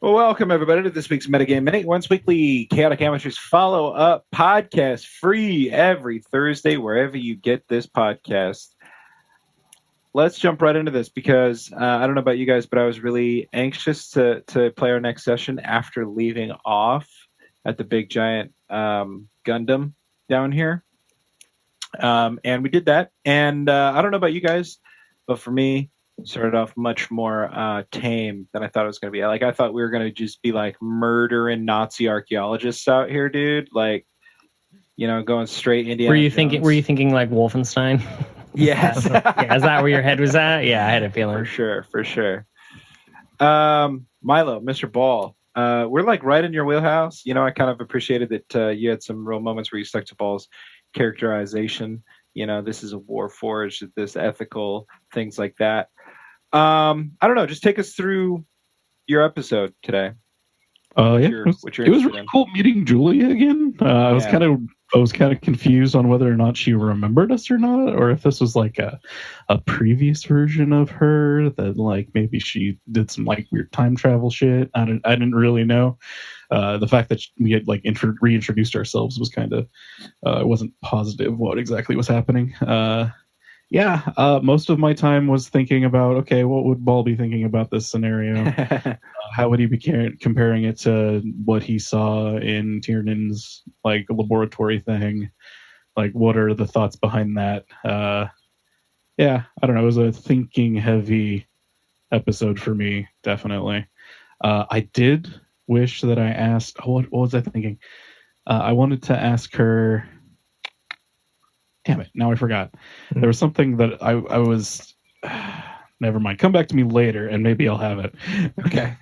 Well, welcome everybody to this week's Metagame Minute, once weekly Chaotic Amateurs follow-up podcast, free every Thursday wherever you get this podcast. Let's jump right into this because I don't know about you guys, but I was really anxious to play our next session after leaving off at the big giant Gundam down here. And we did that. And I don't know about you guys, but for me, it started off much more tame than I thought it was going to be. Like, I thought we were going to just be like murdering Nazi archaeologists out here, dude. Like, you know, going straight Indiana Were you Jones. thinking like Wolfenstein? Yes. Yeah, is that where your head was at? Yeah, I had a feeling. For sure. Milo, Mr. Ball, we're like right in your wheelhouse. You know, I kind of appreciated that you had some real moments where you stuck to Ball's characterization. You know, this is a war forged, this ethical, things like that. I don't know. Just take us through your episode today. It was really cool meeting Julia again. I was kind of confused on whether or not she remembered us or not, or if this was like a previous version of her that like maybe she did some like weird time travel shit. I didn't really know. The fact that we had like reintroduced ourselves was kind of wasn't positive what exactly was happening. Most of my time was thinking about, okay, what would Ball be thinking about this scenario? How would he be comparing it to what he saw in Tiernan's like laboratory thing? Like, what are the thoughts behind that? I don't know. It was a thinking heavy episode for me, definitely. I did wish that I asked. What was I thinking? I wanted to ask her. Damn it! Now I forgot. There was something that I was. Never mind. Come back to me later, and maybe I'll have it. Okay.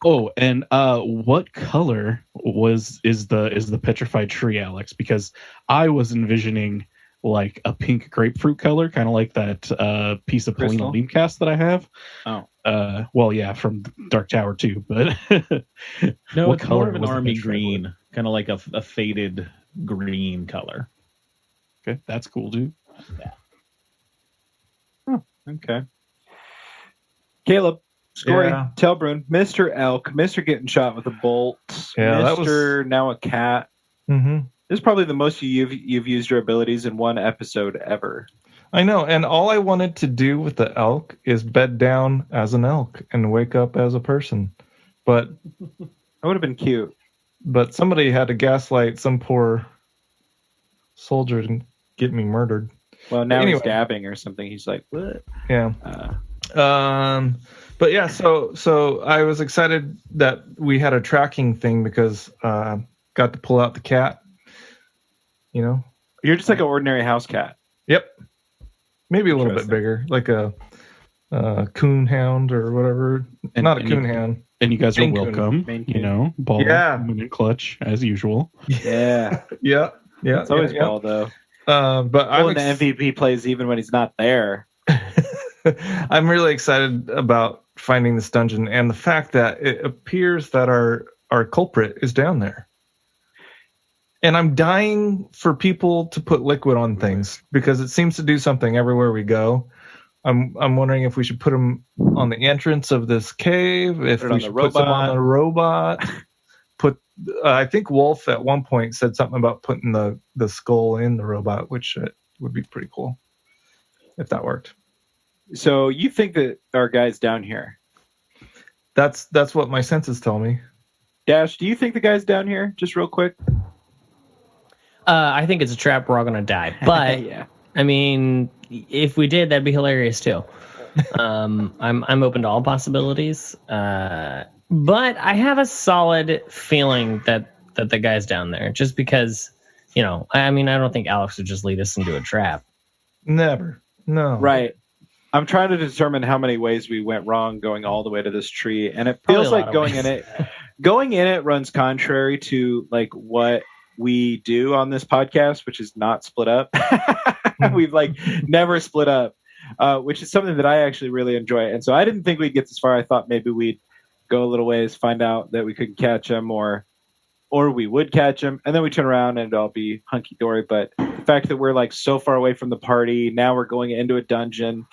What color is the petrified tree, Alex? Because I was envisioning like a pink grapefruit color, kind of like that piece of Polina Beamcast that I have. Oh. From Dark Tower too, but no, it's more of an army green, kind of like a faded green color. Okay, that's cool, dude. Yeah. Oh, okay. Caleb, Scory, Telbrun, Mr. Elk, Mr. Getting Shot with a Bolt, Mr. Now a Cat. Mm-hmm. This is probably the most you've used your abilities in one episode ever. I know, and all I wanted to do with the elk is bed down as an elk and wake up as a person. But that would have been cute. But somebody had to gaslight some poor soldier and get me murdered. Well, now he's dabbing or something. He's like, what? Yeah. But yeah, so I was excited that we had a tracking thing because got to pull out the cat. You know, you're just like an ordinary house cat. Yep. Maybe a little bit bigger, like a coon hound or whatever. Not a coon hound. And you guys are welcome. You know, Ball, minute clutch as usual. Yeah. Yeah. It's always Ball though. But I'm the MVP plays even when he's not there. I'm really excited about finding this dungeon and the fact that it appears that our culprit is down there. And I'm dying for people to put liquid on things because it seems to do something everywhere we go. I'm wondering if we should put them on the entrance of this cave, if we should put them on the robot. I think Wolf at one point said something about putting the skull in the robot, which would be pretty cool if that worked. So you think that our guy's down here? That's what my senses tell me. Dash, do you think the guy's down here? Just real quick. I think it's a trap. We're all gonna die. But yeah. I mean, if we did, that'd be hilarious too. I'm open to all possibilities. But I have a solid feeling that the guy's down there, just because, you know. I mean, I don't think Alex would just lead us into a trap. Never. No. Right. I'm trying to determine how many ways we went wrong going all the way to this tree, and it feels like going in it runs contrary to like what we do on this podcast, which is not split up. We've like never split up, which is something that I actually really enjoy. And so I didn't think we'd get this far. I thought maybe we'd go a little ways, find out that we couldn't catch him, or we would catch him, and then we turn around and it'll all be hunky dory. But the fact that we're like so far away from the party, now we're going into a dungeon.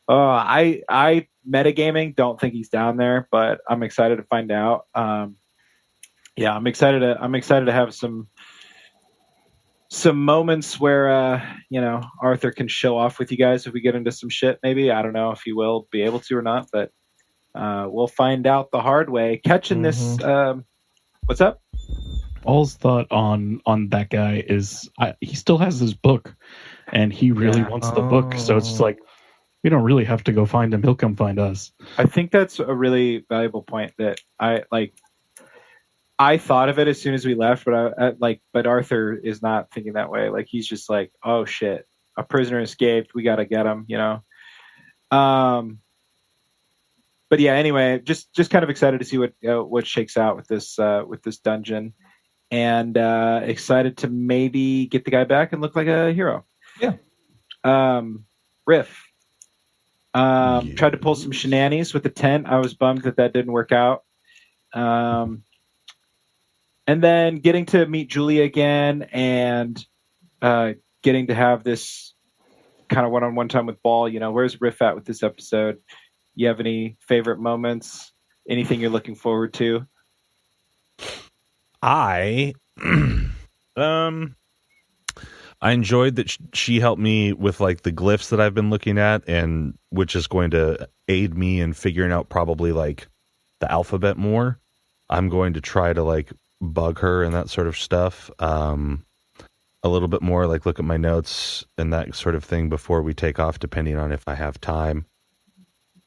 I metagaming, don't think he's down there, but I'm excited to find out. Yeah, I'm excited to have some moments where Arthur can show off with you guys if we get into some shit. Maybe, I don't know if he will be able to or not, but we'll find out the hard way. Catching this. What's up? All's thought on that guy is he still has his book, and he really wants the book. So it's just like, we don't really have to go find him. He'll come find us. I think that's a really valuable point that I thought of it as soon as we left, but Arthur is not thinking that way. Like, he's just like, oh shit, a prisoner escaped. We got to get him, But yeah, anyway, just kind of excited to see what shakes out with this dungeon, and excited to maybe get the guy back and look like a hero. Yeah. Riff. Tried to pull some shenanigans with the tent. I was bummed that didn't work out. And then getting to meet Julia again, and getting to have this kind of one-on-one time with Ball. Where's Riff at with this episode? You have any favorite moments? Anything you're looking forward to? I enjoyed that she helped me with like the glyphs that I've been looking at, and which is going to aid me in figuring out probably like the alphabet more. I'm going to try to like bug her and that sort of stuff a little bit more, like look at my notes and that sort of thing before we take off, depending on if I have time.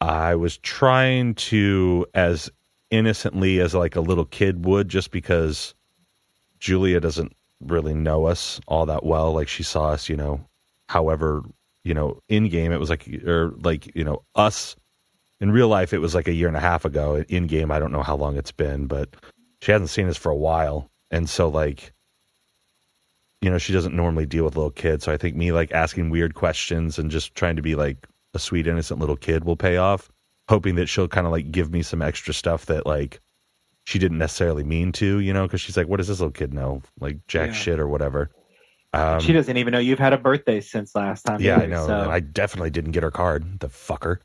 I was trying to, as innocently as like a little kid would, just because Julia doesn't really know us all that well. Like, she saw us, however, in game it was like, or like, us in real life, it was like a year and a half ago. In game, I don't know how long it's been, but she hasn't seen us for a while. And so like, she doesn't normally deal with little kids. So I think me like asking weird questions and just trying to be like a sweet, innocent little kid will pay off, hoping that she'll kind of like give me some extra stuff that like she didn't necessarily mean to, because she's like, what does this little kid know? Like jack shit or whatever. She doesn't even know you've had a birthday since last time. Yeah, either, I know. So. And I definitely didn't get her card, the fucker.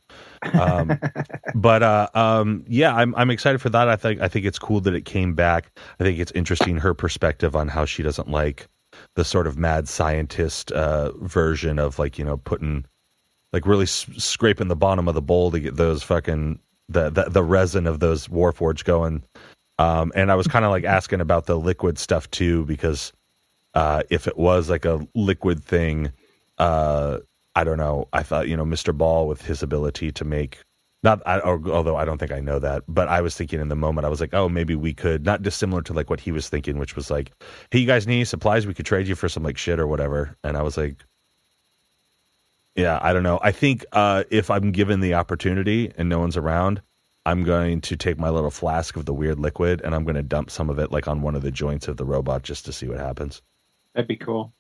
Yeah, I'm excited for that. I think it's cool that it came back. I think it's interesting, her perspective on how she doesn't like the sort of mad scientist version of like, putting like really scraping the bottom of the bowl to get those fucking the resin of those Warforged going. And I was kind of like asking about the liquid stuff too, because if it was like a liquid thing, I don't know. I thought, Mr. Ball with his ability to make although I don't think I know that, but I was thinking in the moment, I was like, oh, maybe we could, not dissimilar to like what he was thinking, which was like, hey, you guys need any supplies? We could trade you for some like shit or whatever. And I was like, yeah, I don't know. I think if I'm given the opportunity and no one's around, I'm going to take my little flask of the weird liquid and I'm going to dump some of it like on one of the joints of the robot just to see what happens. That'd be cool.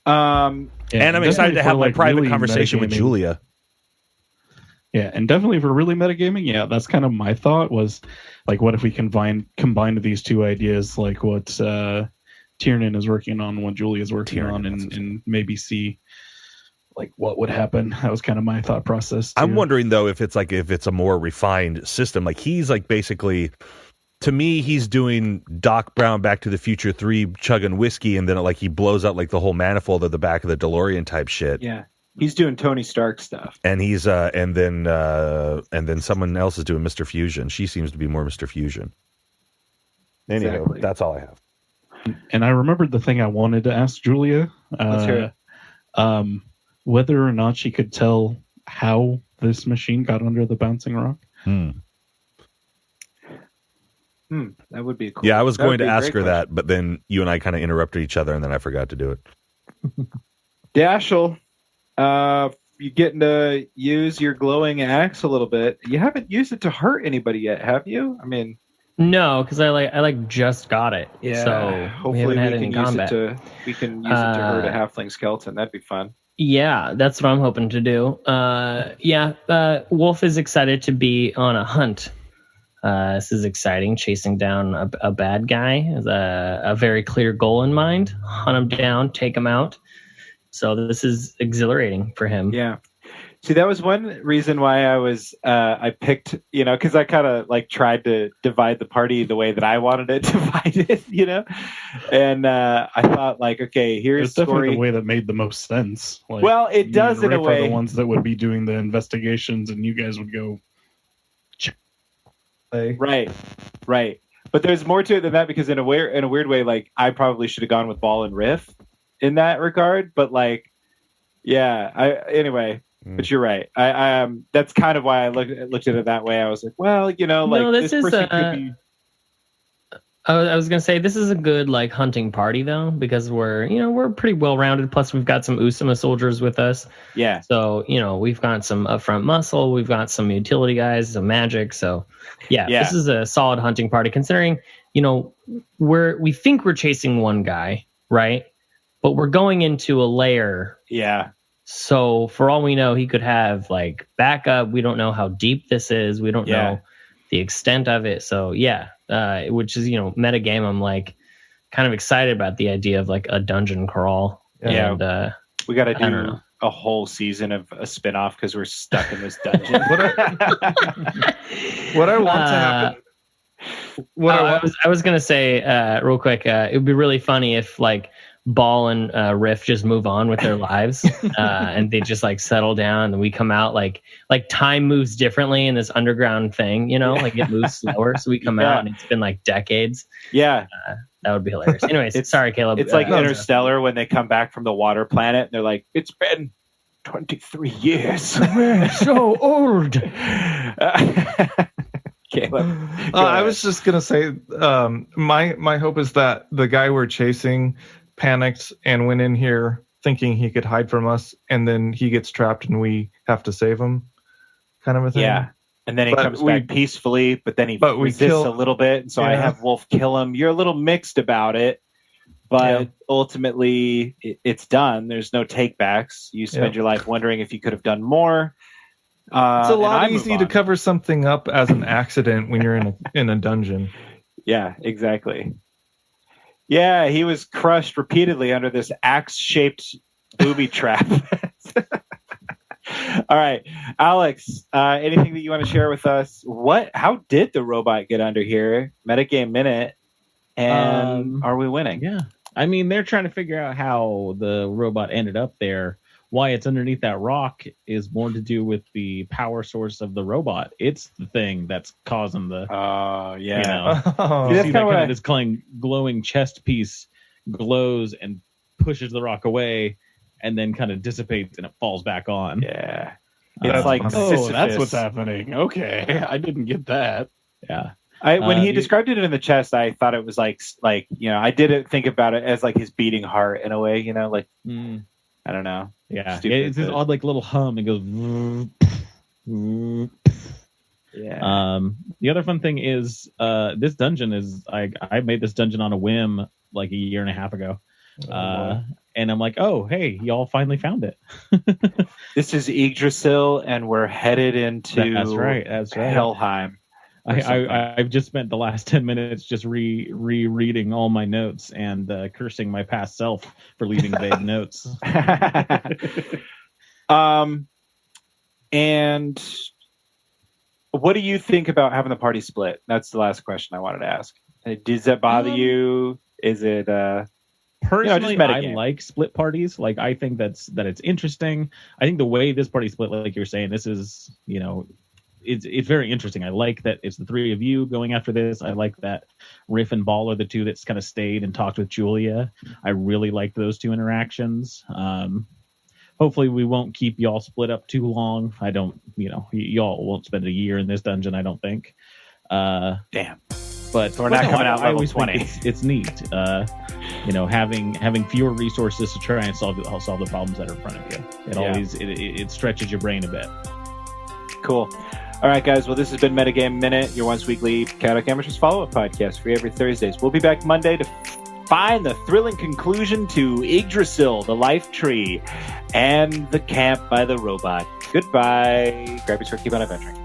And I'm excited to have my private really conversation with Julia. Yeah, and definitely for really metagaming, yeah, that's kind of my thought was, like, what if we combine these two ideas, like what Tiernan is working on, what Julia is working on, and maybe see, like, what would happen. That was kind of my thought process, too. I'm wondering, though, if it's a more refined system. Like, he's, like, basically, to me, he's doing Doc Brown Back to the Future 3 chugging whiskey, and then, like, he blows out, like, the whole manifold at the back of the DeLorean type shit. Yeah. He's doing Tony Stark stuff, and he's and then someone else is doing Mr. Fusion. She seems to be more Mr. Fusion. Anyway, exactly. That's all I have. And I remembered the thing I wanted to ask Julia. Let's hear it. Whether or not she could tell how this machine got under the bouncing rock. That would be cool. Yeah, I was going to ask her that, but then you and I kind of interrupted each other, and then I forgot to do it. Dashel. You getting to use your glowing axe a little bit. You haven't used it to hurt anybody yet, have you? I mean, no, because I just got it. Yeah. So hopefully we can use it to hurt a halfling skeleton. That'd be fun. Yeah, that's what I'm hoping to do. Wolf is excited to be on a hunt. This is exciting, chasing down a bad guy. A very clear goal in mind. Hunt him down, take him out. So this is exhilarating for him. Yeah. See, that was one reason why I picked, because I kind of like tried to divide the party the way that I wanted it divided, and I thought like, okay, here's It's definitely Scory. the way that made the most sense. Like, Well, it me does and in a Rick are way. the ones that would be doing the investigations, and you guys would go. Right. But there's more to it than that, because in a weird way, like I probably should have gone with Ball and Riff in that regard. But like, yeah. But you're right. I that's kind of why I looked at it that way. I was like, well, this is person could be. I was gonna say this is a good like hunting party though, because we're pretty well rounded. Plus we've got some Usama soldiers with us. Yeah. So we've got some upfront muscle. We've got some utility guys, some magic. So yeah. This is a solid hunting party. Considering we think we're chasing one guy, right? But we're going into a lair. Yeah. So for all we know, he could have like backup. We don't know how deep this is. We don't know the extent of it. So yeah, which is meta game. I'm like kind of excited about the idea of like a dungeon crawl. Yeah, and, we got to do a whole season of a spinoff because we're stuck in this dungeon. What I want to happen. I was gonna say real quick. It would be really funny if like Ball and Riff just move on with their lives and they just like settle down, and we come out like time moves differently in this underground thing, like it moves slower, so we come out and it's been like decades. That would be hilarious. Anyways, sorry Caleb, it's like Interstellar when they come back from the water planet and they're like, it's been 23 years. We're so old. Caleb, I was just gonna say my hope is that the guy we're chasing panicked and went in here thinking he could hide from us, and then he gets trapped and we have to save him, kind of a thing. Yeah, and then he comes back peacefully, but then he resists a little bit, and so I have Wolf kill him. You're a little mixed about it, but ultimately it's done. There's no takebacks. You spend your life wondering if you could have done more. It's a lot easier to cover something up as an accident when you're in a dungeon. Yeah, exactly. Yeah, he was crushed repeatedly under this axe-shaped booby trap. All right, Alex, anything that you want to share with us? How did the robot get under here? Metagame minute, and are we winning? Yeah, I mean, they're trying to figure out how the robot ended up there. Why it's underneath that rock is more to do with the power source of the robot. It's the thing that's causing the. Yeah. You see that kind of this glowing chest piece glows and pushes the rock away, and then kind of dissipates and it falls back on. Yeah. It's like Sisyphus. That's what's happening. Okay, I didn't get that. Yeah. When he described it in the chest, I thought it was like I didn't think about it as like his beating heart in a way. I don't know. Yeah, it's this odd like little hum. It goes. Yeah. The other fun thing is this dungeon is I made this dungeon on a whim like a year and a half ago, and I'm like, oh hey, y'all finally found it. This is Yggdrasil, and we're headed into That's right. Helheim. I've just spent the last 10 minutes just rereading all my notes and cursing my past self for leaving vague notes. And what do you think about having the party split? That's the last question I wanted to ask. Does that bother you? Is it personally? just I like split parties. Like I think that it's interesting. I think the way this party split, like you're saying, this is it's very interesting. I like that it's the three of you going after this. I like that Riff and Ball are the two that's kind of stayed and talked with Julia. I really like those two interactions. Hopefully we won't keep y'all split up too long. I don't, y'all won't spend a year in this dungeon, I don't think. Damn. But we're not coming out level 20. It's neat. Having fewer resources to try and solve the problems that are in front of you. It stretches your brain a bit. Cool. All right, guys. Well, this has been Metagame Minute, your once weekly Chaotic Amateurs follow-up podcast, free every Thursdays. We'll be back Monday to find the thrilling conclusion to Yggdrasil, the life tree, and the camp by the robot. Goodbye. Grab your sword, keep on adventuring.